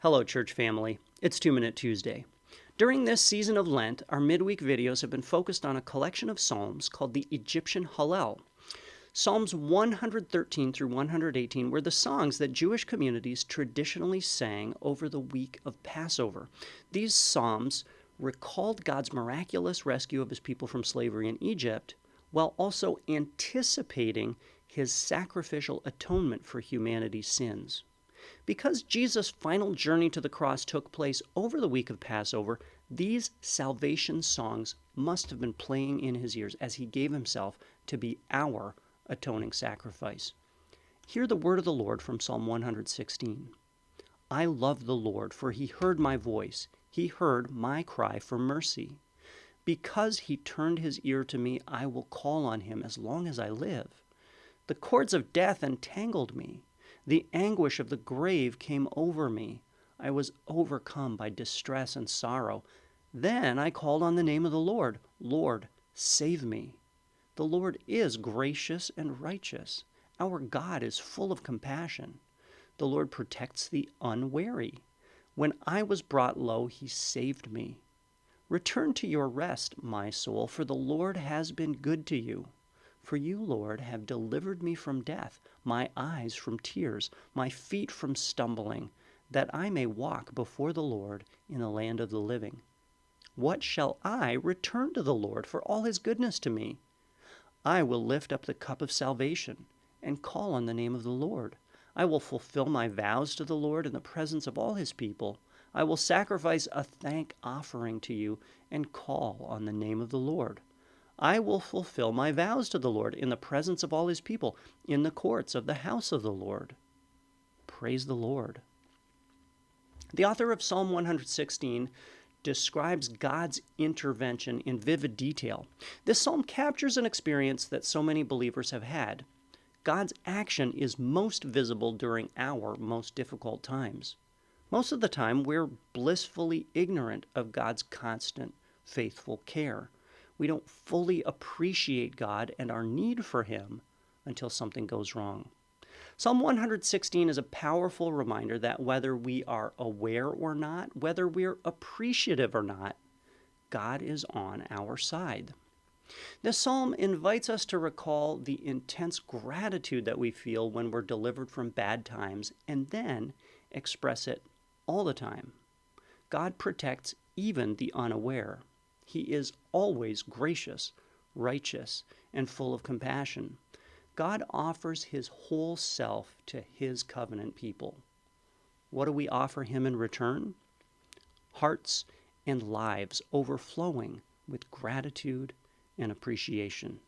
Hello, church family. It's 2-Minute Tuesday. During this season of Lent, our midweek videos have been focused on a collection of psalms called the Egyptian Hallel. Psalms 113 through 118 were the songs that Jewish communities traditionally sang over the week of Passover. These psalms recalled God's miraculous rescue of his people from slavery in Egypt, while also anticipating his sacrificial atonement for humanity's sins. Because Jesus' final journey to the cross took place over the week of Passover, these salvation songs must have been playing in his ears as he gave himself to be our atoning sacrifice. Hear the word of the Lord from Psalm 116. I love the Lord, for he heard my voice. He heard my cry for mercy. Because he turned his ear to me, I will call on him as long as I live. The cords of death entangled me. The anguish of the grave came over me. I was overcome by distress and sorrow. Then I called on the name of the Lord. Lord, save me. The Lord is gracious and righteous. Our God is full of compassion. The Lord protects the unwary. When I was brought low, he saved me. Return to your rest, my soul, for the Lord has been good to you. For you, Lord, have delivered me from death, my eyes from tears, my feet from stumbling, that I may walk before the Lord in the land of the living. What shall I return to the Lord for all his goodness to me? I will lift up the cup of salvation and call on the name of the Lord. I will fulfill my vows to the Lord in the presence of all his people. I will sacrifice a thank offering to you and call on the name of the Lord. I will fulfill my vows to the Lord in the presence of all his people, in the courts of the house of the Lord. Praise the Lord. The author of Psalm 116 describes God's intervention in vivid detail. This psalm captures an experience that so many believers have had. God's action is most visible during our most difficult times. Most of the time, we're blissfully ignorant of God's constant, faithful care. We don't fully appreciate God and our need for him until something goes wrong. Psalm 116 is a powerful reminder that whether we are aware or not, whether we're appreciative or not, God is on our side. This psalm invites us to recall the intense gratitude that we feel when we're delivered from bad times and then express it all the time. God protects even the unaware. He is always gracious, righteous, and full of compassion. God offers his whole self to his covenant people. What do we offer him in return? Hearts and lives overflowing with gratitude and appreciation.